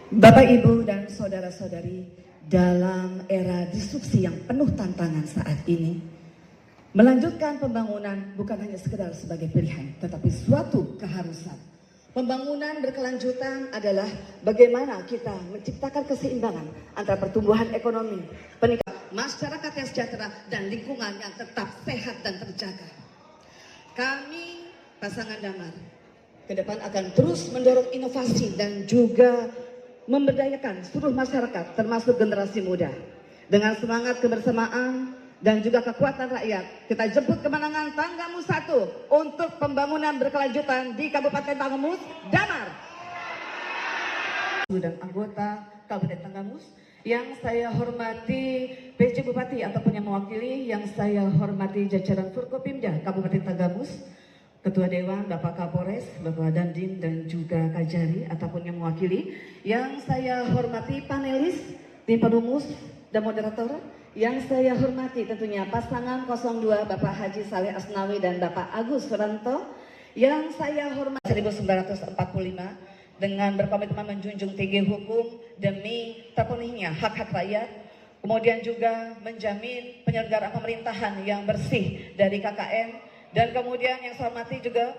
Bapak, Ibu, dan saudara-saudari, dalam era disrupsi yang penuh tantangan saat ini, melanjutkan pembangunan bukan hanya sekedar sebagai pilihan, tetapi suatu keharusan. Pembangunan berkelanjutan adalah bagaimana kita menciptakan keseimbangan antara pertumbuhan ekonomi, peningkatan masyarakat yang sejahtera, dan lingkungan yang tetap sehat dan terjaga. Kami, pasangan Damar, ke depan akan terus mendorong inovasi dan juga memberdayakan seluruh masyarakat termasuk generasi muda. Dengan semangat kebersamaan dan juga kekuatan rakyat, kita jemput kemenangan Tanggamus 1 untuk pembangunan berkelanjutan di Kabupaten Tanggamus, Damar. Dan anggota Kabupaten Tanggamus yang saya hormati PJ Bupati ataupun yang mewakili, yang saya hormati jajaran Forkopimda Kabupaten Tanggamus, Ketua Dewan, Bapak Kapolres, Bapak Dandim, dan juga Kajari ataupun yang mewakili. Yang saya hormati panelis, tim perumus, dan moderator. Yang saya hormati tentunya pasangan 02 Bapak Haji Saleh Asnawi dan Bapak Agus Suranto. Yang saya hormati 1945 dengan berkomitmen menjunjung tinggi hukum demi terpenuhinya hak-hak rakyat. Kemudian juga menjamin penyelenggaraan pemerintahan yang bersih dari KKN. Dan kemudian yang saya hormati juga,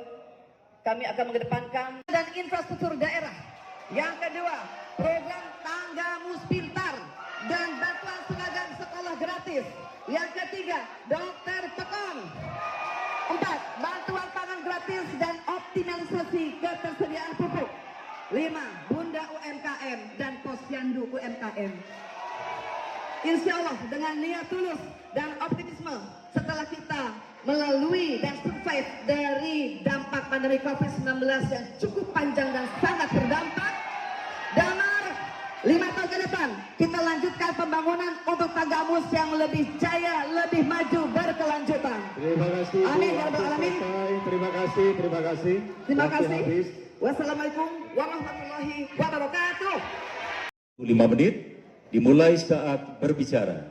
kami akan mengedepankan dan infrastruktur daerah. Yang kedua, program Tanggamus Pintar dan bantuan seragam sekolah gratis. Yang ketiga, Dokter Pekon. 4, bantuan pangan gratis dan optimalisasi ketersediaan pupuk. 5, Bunda UMKM dan Posyandu UMKM. Insya Allah dengan niat tulus dan optimisme, setelah kita melalui dan survive dari dampak pandemi COVID-19 yang cukup panjang dan sangat berdampak, Damar 5 tahun ke depan kita lanjutkan pembangunan untuk Tanggamus yang lebih jaya, lebih maju, berkelanjutan. Terima kasih. Amin ya rabbal alamin. Terima kasih. Terima kasih. Wassalamualaikum warahmatullahi wabarakatuh. 5 menit dimulai saat berbicara.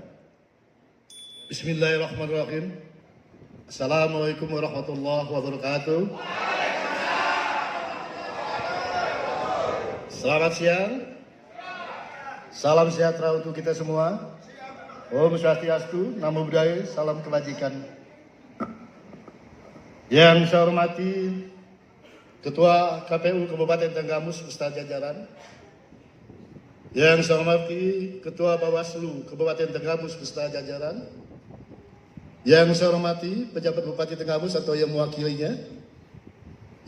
Bismillahirrahmanirrahim. Assalamualaikum warahmatullahi wabarakatuh. Selamat siang. Salam sejahtera untuk kita semua. Om Swastiastu, Namo Buddhaya, salam kebajikan. Yang saya hormati Ketua KPU Kabupaten Tanggamus beserta jajaran. Yang saya hormati Ketua Bawaslu Kabupaten Tanggamus beserta jajaran. Yang saya hormati pejabat Bupati Tanggamus atau yang mewakilinya.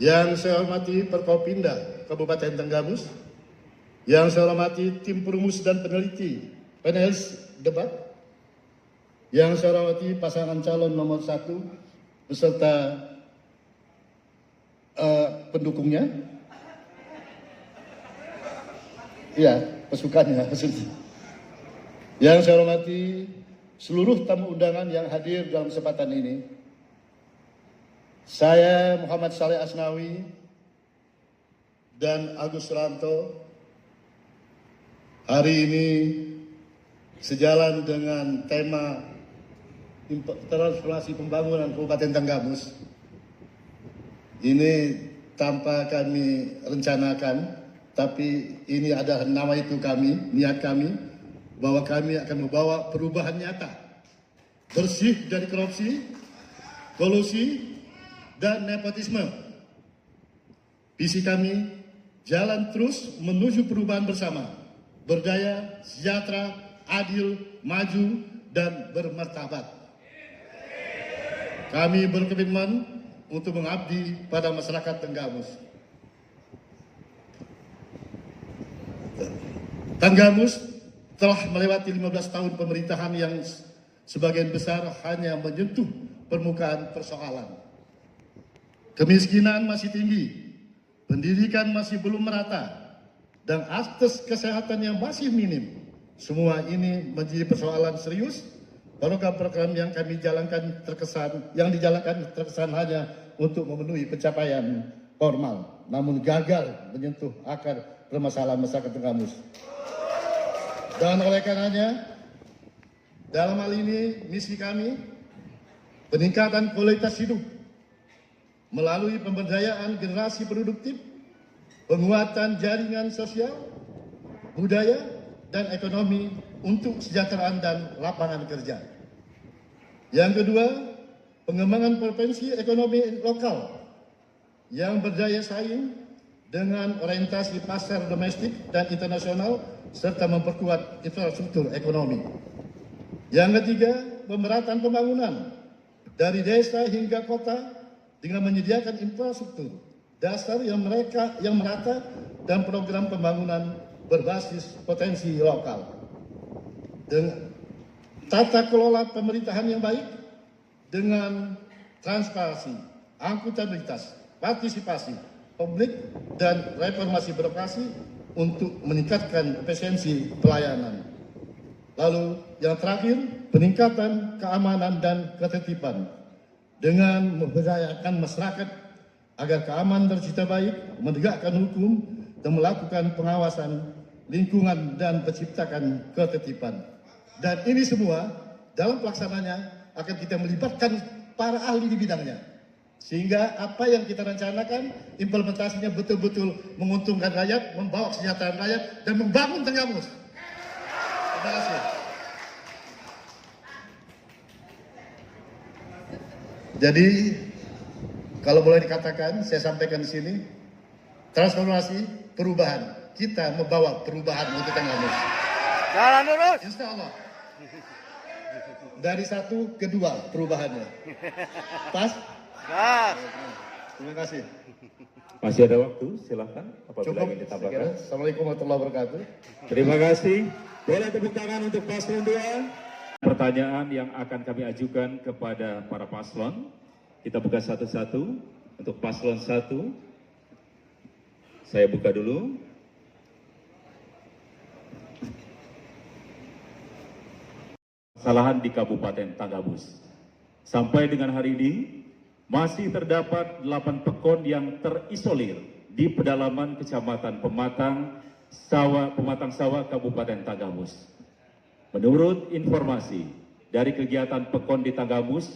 Yang saya hormati Forkopimda Kabupaten Tanggamus. Yang saya hormati tim perumus dan peneliti panelis debat. Yang saya hormati pasangan calon nomor 1 beserta pendukungnya. Iya, pasukannya maksudnya. Yang saya hormati seluruh tamu undangan yang hadir dalam kesempatan ini. Saya Muhammad Saleh Asnawi dan Agus Suranto hari ini sejalan dengan tema transformasi pembangunan Kabupaten Tanggamus. Ini tanpa kami rencanakan, tapi ini adalah nama itu kami, niat kami, bahwa kami akan membawa perubahan nyata, bersih dari korupsi, kolusi, dan nepotisme. Visi kami, jalan terus menuju perubahan bersama, berdaya, sejahtera, adil, maju, dan bermartabat. Kami berkomitmen untuk mengabdi pada masyarakat Tanggamus. Tanggamus telah melewati 15 tahun pemerintahan yang sebagian besar hanya menyentuh permukaan persoalan. Kemiskinan masih tinggi, pendidikan masih belum merata, dan akses kesehatan yang masih minim. Semua ini menjadi persoalan serius. Program-program yang kami jalankan terkesan hanya untuk memenuhi pencapaian formal, namun gagal menyentuh akar permasalahan masyarakat Tanggamus. Dan oleh karenanya, dalam hal ini misi kami, peningkatan kualitas hidup melalui pemberdayaan generasi produktif, penguatan jaringan sosial, budaya, dan ekonomi untuk kesejahteraan dan lapangan kerja. Yang kedua, pengembangan potensi ekonomi lokal yang berdaya saing dengan orientasi pasar domestik dan internasional serta memperkuat infrastruktur ekonomi. Yang ketiga, pemerataan pembangunan dari desa hingga kota dengan menyediakan infrastruktur dasar yang merata dan program pembangunan berbasis potensi lokal. Dengan tata kelola pemerintahan yang baik dengan transparansi, akuntabilitas, partisipasi publik dan reformasi birokrasi untuk meningkatkan efisiensi pelayanan. Lalu yang terakhir, peningkatan keamanan dan ketertiban dengan memberdayakan masyarakat agar keamanan tercipta baik, menegakkan hukum dan melakukan pengawasan lingkungan dan menciptakan ketertiban. Dan ini semua dalam pelaksananya akan kita melibatkan para ahli di bidangnya. Sehingga apa yang kita rencanakan, implementasinya betul-betul menguntungkan rakyat, membawa kesejahteraan rakyat, dan membangun Tenggamus. Terima kasih. Jadi, kalau boleh dikatakan, saya sampaikan di sini, transformasi, perubahan. Kita membawa perubahan untuk Tenggamus. Jalan lurus. Insya Allah. Dari 1 ke 2 perubahannya. Pas? Gas. Terima kasih. Masih ada waktu, silahkan apabila Cukup. ingin Saya kira. ditambahkan. Assalamualaikum warahmatullahi wabarakatuh. Terima kasih. Boleh tepuk tangan untuk paslon 2. Pertanyaan yang akan kami ajukan kepada para paslon. Kita buka satu-satu. Untuk paslon 1, saya buka dulu. Kesalahan di Kabupaten Tanggamus. Sampai dengan hari ini, masih terdapat 8 pekon yang terisolir di pedalaman Kecamatan Pematang Sawah, Kabupaten Tanggamus. Menurut informasi dari kegiatan pekon di Tanggamus,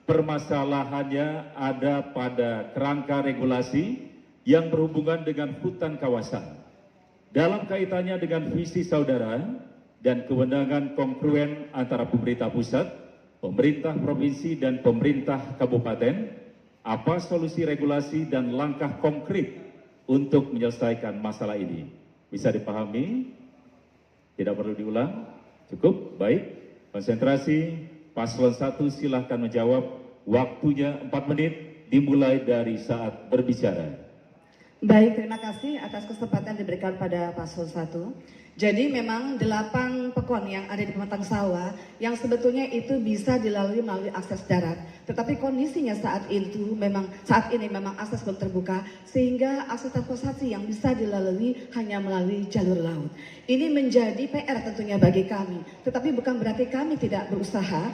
permasalahannya ada pada kerangka regulasi yang berhubungan dengan hutan kawasan. Dalam kaitannya dengan visi saudara dan kewenangan kongruen antara pemerintah pusat, pemerintah provinsi, dan pemerintah kabupaten, apa solusi regulasi dan langkah konkret untuk menyelesaikan masalah ini? Bisa dipahami? Tidak perlu diulang? Cukup? Baik. Konsentrasi. Paslon 1 silahkan menjawab. Waktunya 4 menit dimulai dari saat berbicara. Baik, terima kasih atas kesempatan diberikan pada paslon 1. Jadi memang 8 pekon yang ada di Pematang Sawah yang sebetulnya itu bisa dilalui melalui akses darat. Tetapi kondisinya saat ini memang akses belum terbuka sehingga akses transportasi yang bisa dilalui hanya melalui jalur laut. Ini menjadi PR tentunya bagi kami. Tetapi bukan berarti kami tidak berusaha.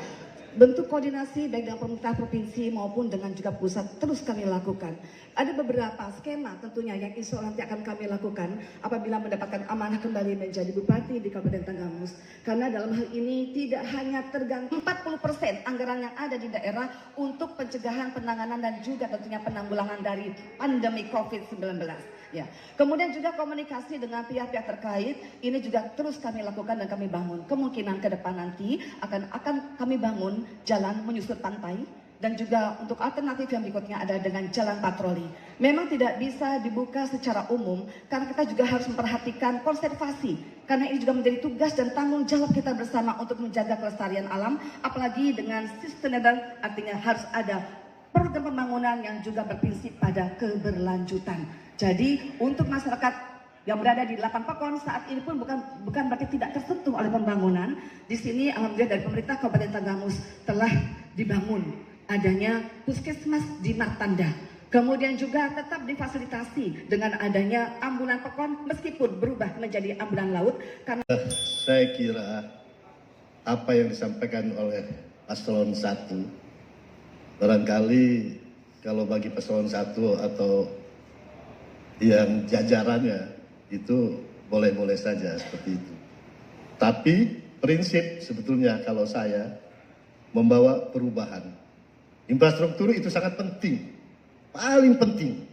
Bentuk koordinasi baik dengan pemerintah provinsi maupun dengan juga pusat terus kami lakukan. Ada beberapa skema tentunya yang insya Allah nanti akan kami lakukan apabila mendapatkan amanah kembali menjadi bupati di Kabupaten Tanggamus. Karena dalam hal ini tidak hanya tergantung 40% anggaran yang ada di daerah untuk pencegahan, penanganan, dan juga tentunya penanggulangan dari pandemi COVID-19. Ya. Kemudian juga komunikasi dengan pihak-pihak terkait ini juga terus kami lakukan dan kami bangun. Kemungkinan ke depan nanti akan kami bangun jalan menyusut pantai dan juga untuk alternatif yang berikutnya ada dengan jalan patroli. Memang tidak bisa dibuka secara umum karena kita juga harus memperhatikan konservasi karena ini juga menjadi tugas dan tanggung jawab kita bersama untuk menjaga kelestarian alam, apalagi dengan sustainable, artinya harus ada program pembangunan yang juga berprinsip pada keberlanjutan. Jadi untuk masyarakat yang berada di 8 pekon saat ini pun bukan berarti tidak tersentuh oleh pembangunan. Di sini alhamdulillah dari pemerintah Kabupaten Tanggamus telah dibangun adanya puskesmas di Martanda. Kemudian juga tetap difasilitasi dengan adanya ambulan pekon meskipun berubah menjadi ambulan laut karena Saya kira apa yang disampaikan oleh paslon 1 barangkali kalau bagi paslon 1 atau yang jajarannya itu boleh-boleh saja seperti itu. Tapi prinsip sebetulnya kalau saya membawa perubahan. Infrastruktur itu sangat penting, paling penting.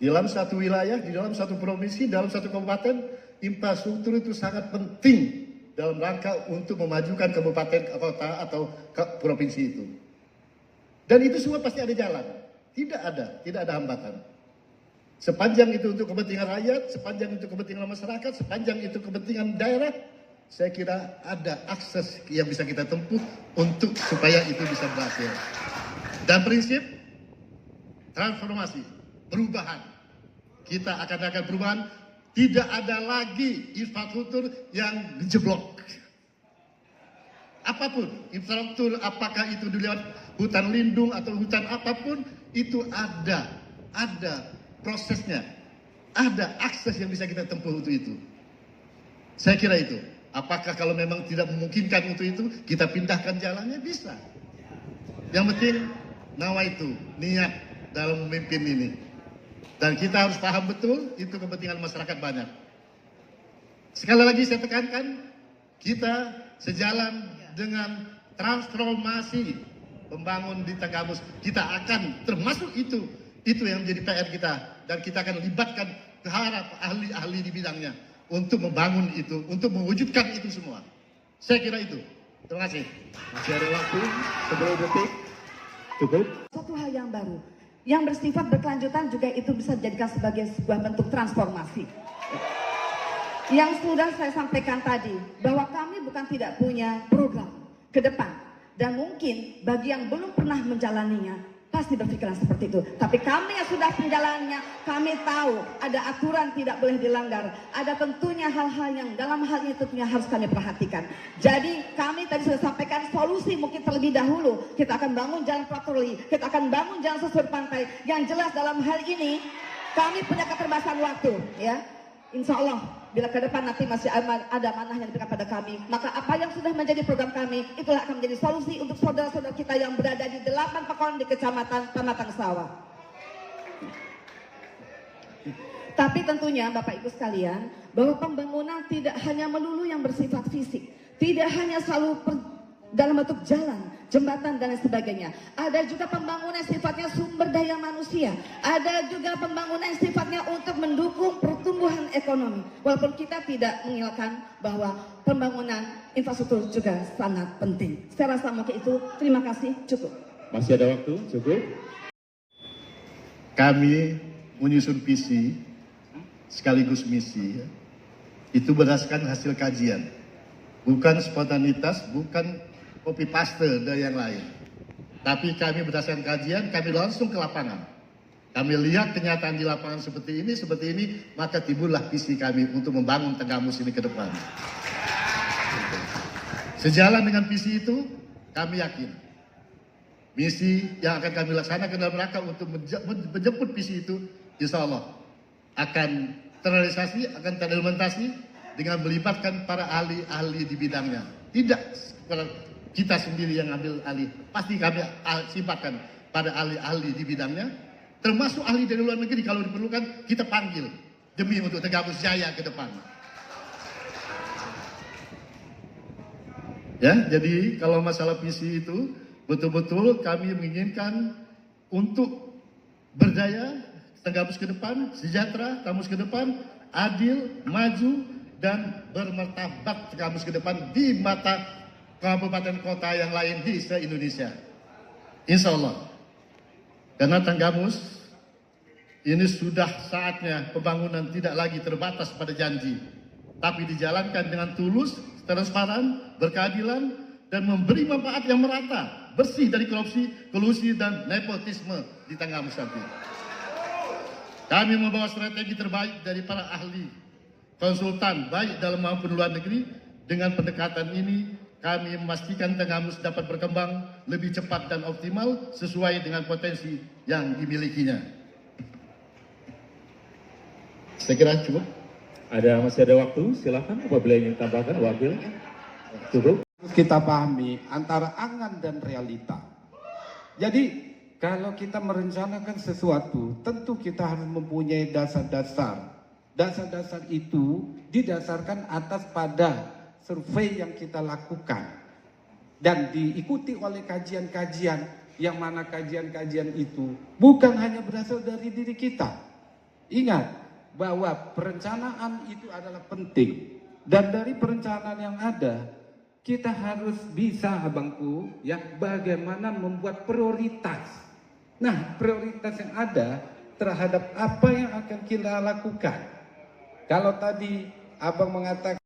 Di dalam satu wilayah, di dalam satu provinsi, dalam satu kabupaten, infrastruktur itu sangat penting dalam rangka untuk memajukan kabupaten, kota, atau provinsi itu. Dan itu semua pasti ada jalan. Tidak ada hambatan. Sepanjang itu untuk kepentingan rakyat, sepanjang itu kepentingan masyarakat, sepanjang itu kepentingan daerah, saya kira ada akses yang bisa kita tempuh untuk supaya itu bisa berhasil. Dan prinsip transformasi, perubahan. Kita akan perubahan, tidak ada lagi infrastruktur yang dijeblok. Apapun, infrastruktur apakah itu di lewat hutan lindung atau hutan apapun, itu ada prosesnya, ada akses yang bisa kita tempuh untuk itu. Saya kira itu. Apakah kalau memang tidak memungkinkan untuk itu, kita pindahkan jalannya? Bisa. Yang penting, nawaitu, niat dalam memimpin ini. Dan kita harus paham betul, itu kepentingan masyarakat banyak. Sekali lagi saya tekankan, kita sejalan dengan transformasi pembangun di Tenggamus. Kita akan termasuk itu yang menjadi PR kita. Dan kita akan libatkan ahli-ahli di bidangnya untuk membangun itu, untuk mewujudkan itu semua. Saya kira itu. Terima kasih. Masih ada waktu 10 detik. Cukup. Satu hal yang baru, yang bersifat berkelanjutan juga itu bisa dijadikan sebagai sebuah bentuk transformasi. Yang sudah saya sampaikan tadi, bahwa kami bukan tidak punya program ke depan. Dan mungkin bagi yang belum pernah menjalaninya, pasti berpikiran seperti itu. Tapi kami yang sudah menjalannya, kami tahu ada aturan tidak boleh dilanggar. Ada tentunya hal-hal yang dalam hal ini tentunya harus kami perhatikan. Jadi kami tadi sudah sampaikan solusi mungkin terlebih dahulu. Kita akan bangun jalan patroli, kita akan bangun jalan susur pantai. Yang jelas dalam hal ini, kami punya keterbatasan waktu. Ya, Insya Allah, bila ke depan nanti masih ada amanah yang diberikan pada kami, maka apa yang sudah menjadi program kami, itulah akan menjadi solusi untuk saudara-saudara kita yang berada di 8 pekoran di Kecamatan Pematang Sawah. Tapi tentunya Bapak Ibu sekalian, bahwa pembangunan tidak hanya melulu yang bersifat fisik, tidak hanya selalu dalam bentuk jalan, jembatan dan lain sebagainya. Ada juga pembangunan sifatnya sumber daya manusia. Ada juga pembangunan sifatnya untuk mendukung pertumbuhan ekonomi. Walaupun kita tidak menghilangkan bahwa pembangunan infrastruktur juga sangat penting. Saya rasa mungkin itu. Terima kasih. Cukup. Masih ada waktu. Cukup. Kami menyusun visi sekaligus misi, itu berdasarkan hasil kajian. Bukan spontanitas, bukan copy paste dari yang lain. Tapi kami berdasarkan kajian, kami langsung ke lapangan. Kami lihat kenyataan di lapangan seperti ini, maka timbullah visi kami untuk membangun Tenggamus ini ke depan. Sejalan dengan visi itu, kami yakin misi yang akan kami laksanakan dalam rangka untuk menjemput visi itu, insya Allah akan terrealisasi, akan terimplementasi dengan melibatkan para ahli-ahli di bidangnya. Tidak kita sendiri yang ambil alih, pasti kami sifatkan pada ahli-ahli di bidangnya, termasuk ahli dari luar negeri kalau diperlukan kita panggil demi untuk Tenggamus jaya ke depan. Ya, jadi kalau masalah visi itu betul-betul kami menginginkan untuk berdaya Tenggamus ke depan, sejahtera Tenggamus ke depan, adil, maju dan bermartabat Tenggamus ke depan di mata kabupaten kota yang lain di se-Indonesia. Insya Allah. Karena Tenggamus ini sudah saatnya pembangunan tidak lagi terbatas pada janji, tapi dijalankan dengan tulus, transparan, berkeadilan, dan memberi manfaat yang merata, bersih dari korupsi, kolusi, dan nepotisme di Tenggamus nanti. Kami membawa strategi terbaik dari para ahli, konsultan, baik dalam maupun luar negeri. Dengan pendekatan ini, kami memastikan Tenggamus dapat berkembang lebih cepat dan optimal sesuai dengan potensi yang dimilikinya. Saya kira cukup. Masih ada waktu, silakan apabila ingin tambahkan, Wakil. Cukup. Kita pahami antara angan dan realita. Jadi kalau kita merencanakan sesuatu, tentu kita harus mempunyai dasar-dasar. Dasar-dasar itu didasarkan atas pada survei yang kita lakukan dan diikuti oleh kajian-kajian, yang mana kajian-kajian itu bukan hanya berasal dari diri kita, Ingat bahwa perencanaan itu adalah penting, dan dari perencanaan yang ada kita harus bisa, abangku, ya, bagaimana membuat prioritas. Nah, prioritas yang ada terhadap apa yang akan kita lakukan. Kalau tadi abang mengatakan,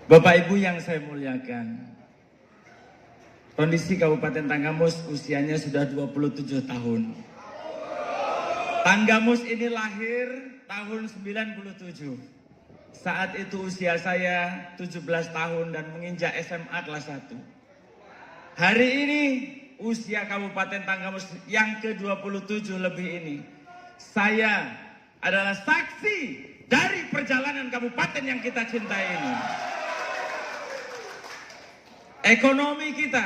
Bapak Ibu yang saya muliakan, kondisi Kabupaten Tanggamus usianya sudah 27 tahun. Tanggamus ini lahir tahun 97. Saat itu usia saya 17 tahun dan menginjak SMA kelas 1. Hari ini usia Kabupaten Tanggamus yang ke-27 lebih ini, saya adalah saksi dari perjalanan kabupaten yang kita cintai ini. Ekonomi kita,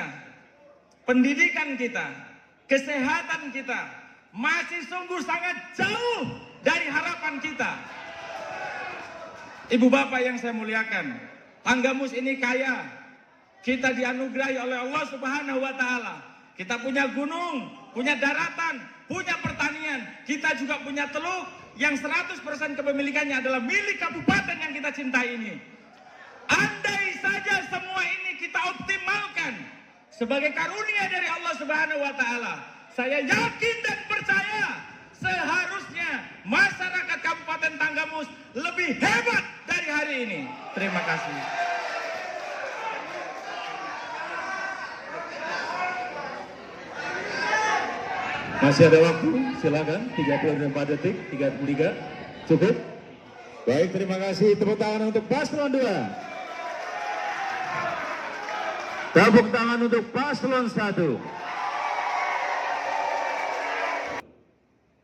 pendidikan kita, kesehatan kita masih sungguh sangat jauh dari harapan kita. Ibu bapak yang saya muliakan, Tanggamus ini kaya. Kita dianugerahi oleh Allah Subhanahu wa Ta'ala. Kita punya gunung, punya daratan, punya pertanian. Kita juga punya teluk yang 100% kepemilikannya adalah milik kabupaten yang kita cintai ini. Andai saja semua ini kita optimalkan sebagai karunia dari Allah Subhanahu wa Ta'ala, saya yakin dan percaya seharusnya masyarakat Kabupaten Tanggamus lebih hebat dari hari ini. Terima kasih. Masih ada waktu, silakan. 34 detik, 33. Cukup? Baik, terima kasih. Tepuk tangan untuk paslon 2. Tepuk tangan untuk paslon 1.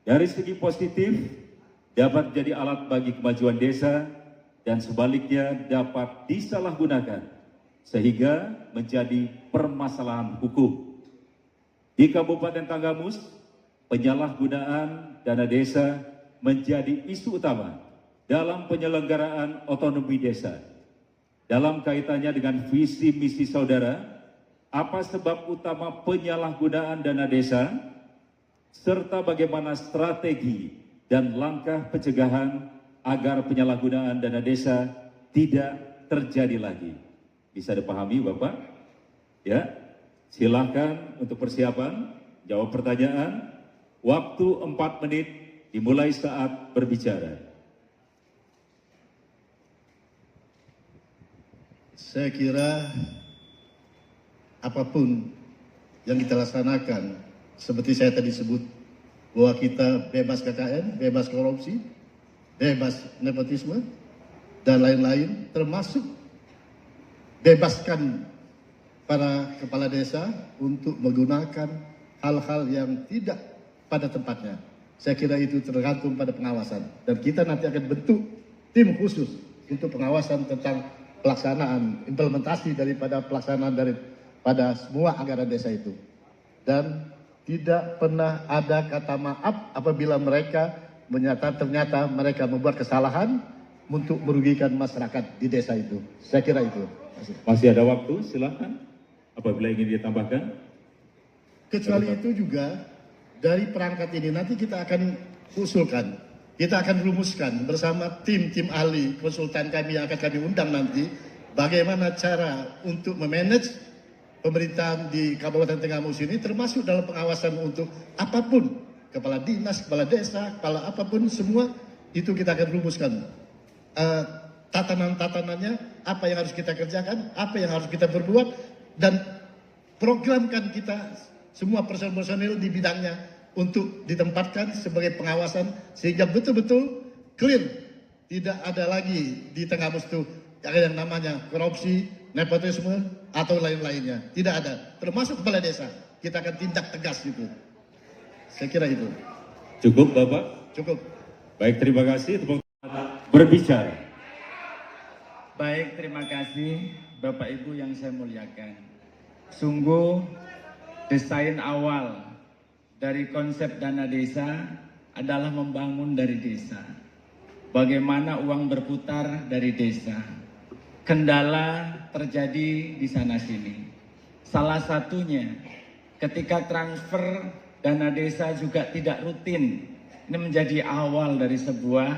Dari segi positif, dapat jadi alat bagi kemajuan desa dan sebaliknya dapat disalahgunakan sehingga menjadi permasalahan hukum. Di Kabupaten Tanggamus, penyalahgunaan dana desa menjadi isu utama dalam penyelenggaraan otonomi desa. Dalam kaitannya dengan visi misi saudara, apa sebab utama penyalahgunaan dana desa, serta bagaimana strategi dan langkah pencegahan agar penyalahgunaan dana desa tidak terjadi lagi. Bisa dipahami Bapak? Ya, silahkan untuk persiapan, jawab pertanyaan. Waktu 4 menit dimulai saat berbicara. Saya kira apapun yang kita laksanakan, seperti saya tadi sebut, bahwa kita bebas KKN, bebas korupsi, bebas nepotisme, dan lain-lain, termasuk bebaskan para kepala desa untuk menggunakan hal-hal yang tidak pada tempatnya. Saya kira itu tergantung pada pengawasan. Dan kita nanti akan bentuk tim khusus untuk pengawasan tentang pelaksanaan, implementasi daripada pelaksanaan daripada semua anggaran desa itu. Dan tidak pernah ada kata maaf apabila mereka ternyata mereka membuat kesalahan untuk merugikan masyarakat di desa itu. Saya kira itu. Masih ada waktu, silahkan. Apabila ingin ditambahkan. Kecuali itu juga, dari perangkat ini nanti kita akan usulkan, kita akan rumuskan bersama tim ahli konsultan kami yang akan kami undang nanti, bagaimana cara untuk memanage pemerintahan di Kabupaten Tanggamus ini, termasuk dalam pengawasan untuk apapun, kepala dinas, kepala desa, kepala apapun, semua itu kita akan rumuskan tatanan-tatanannya, apa yang harus kita kerjakan, apa yang harus kita perbuat, dan programkan kita semua personil-personil di bidangnya untuk ditempatkan sebagai pengawasan sehingga betul-betul clear, tidak ada lagi di Tanggamus itu yang namanya korupsi, nepotisme atau lain-lainnya, tidak ada, termasuk kepala desa. Kita akan tindak tegas itu. Saya kira itu. Cukup Bapak? Cukup. Baik, terima kasih. Berbicara. Baik, terima kasih Bapak Ibu yang saya muliakan. Sungguh desain awal dari konsep dana desa adalah membangun dari desa. Bagaimana uang berputar dari desa. Kendala terjadi di sana sini. Salah satunya ketika transfer dana desa juga tidak rutin ini menjadi awal dari sebuah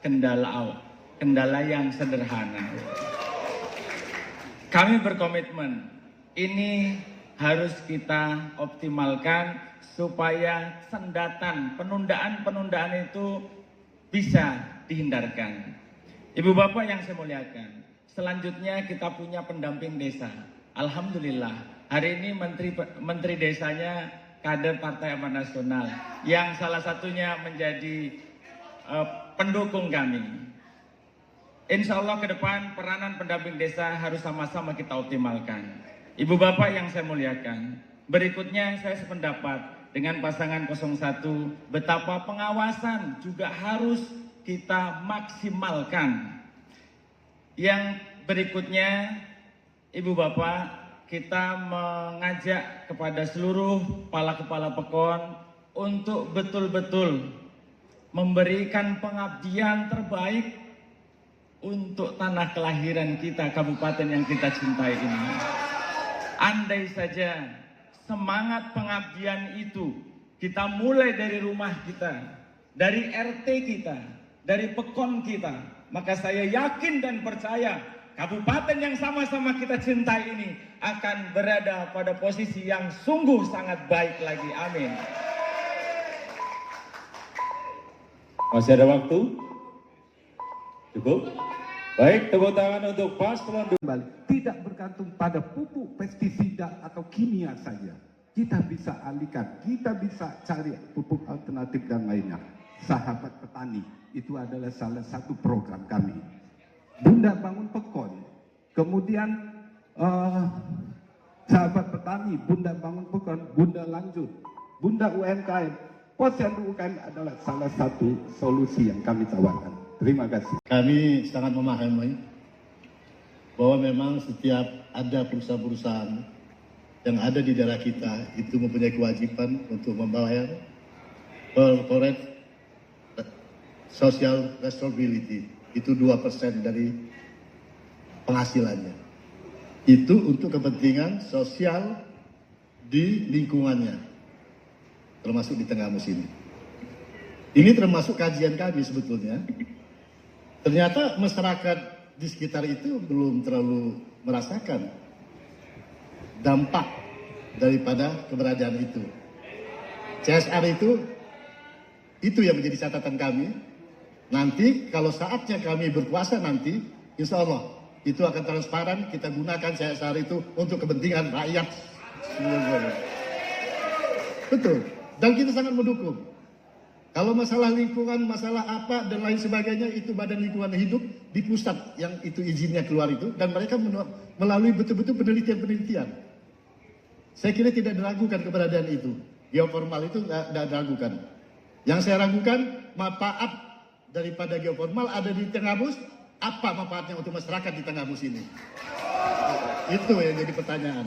kendala yang sederhana. Kami berkomitmen, ini harus kita optimalkan supaya sendatan, penundaan itu bisa dihindarkan. Ibu bapak yang saya muliakan, selanjutnya kita punya pendamping desa. Alhamdulillah, hari ini menteri desanya kader Partai Amanat Nasional yang salah satunya menjadi pendukung kami. Insya Allah ke depan peranan pendamping desa harus sama-sama kita optimalkan. Ibu bapak yang saya muliakan, berikutnya saya sependapat dengan pasangan 01 betapa pengawasan juga harus kita maksimalkan. Yang berikutnya, ibu bapak, kita mengajak kepada seluruh kepala pekon untuk betul-betul memberikan pengabdian terbaik untuk tanah kelahiran kita, kabupaten yang kita cintai ini. Andai saja semangat pengabdian itu kita mulai dari rumah kita, dari RT kita, dari pekon kita, maka saya yakin dan percaya kabupaten yang sama-sama kita cintai ini akan berada pada posisi yang sungguh sangat baik lagi. Amin. Masih ada waktu? Cukup? Baik, tepuk tangan untuk paslon. Kembali, tidak bergantung pada pupuk, pestisida atau kimia saja. Kita bisa alihkan, kita bisa cari pupuk alternatif dan lainnya. Sahabat petani, itu adalah salah satu program kami. Bunda Bangun Pekon, kemudian sahabat petani, Bunda Bangun Pekon, Bunda Lanjut, Bunda UMKM. Posyandu UMKM adalah salah satu solusi yang kami tawarkan. Terima kasih. Kami sangat memahami bahwa memang setiap ada perusahaan-perusahaan yang ada di daerah kita itu mempunyai kewajiban untuk membayar corporate social responsibility, itu 2% dari penghasilannya. Itu untuk kepentingan sosial di lingkungannya, termasuk di Tenggamus ini. Ini termasuk kajian kami sebetulnya. Ternyata masyarakat di sekitar itu belum terlalu merasakan dampak daripada keberadaan itu. CSR itu yang menjadi catatan kami. Nanti kalau saatnya kami berkuasa nanti, insya Allah itu akan transparan. Kita gunakan CSR itu untuk kepentingan rakyat seluruhnya. Betul. Dan kita sangat mendukung. Kalau masalah lingkungan, masalah apa dan lain sebagainya, itu Badan Lingkungan Hidup di pusat yang itu izinnya keluar itu, dan mereka melalui betul-betul penelitian-penelitian. Saya kira tidak diragukan keberadaan itu. Geoformal itu tidak diragukan. Yang saya ragukan, manfaat daripada geoformal ada di Tenggamus, apa manfaatnya untuk masyarakat di Tenggamus ini? Itu yang jadi pertanyaan.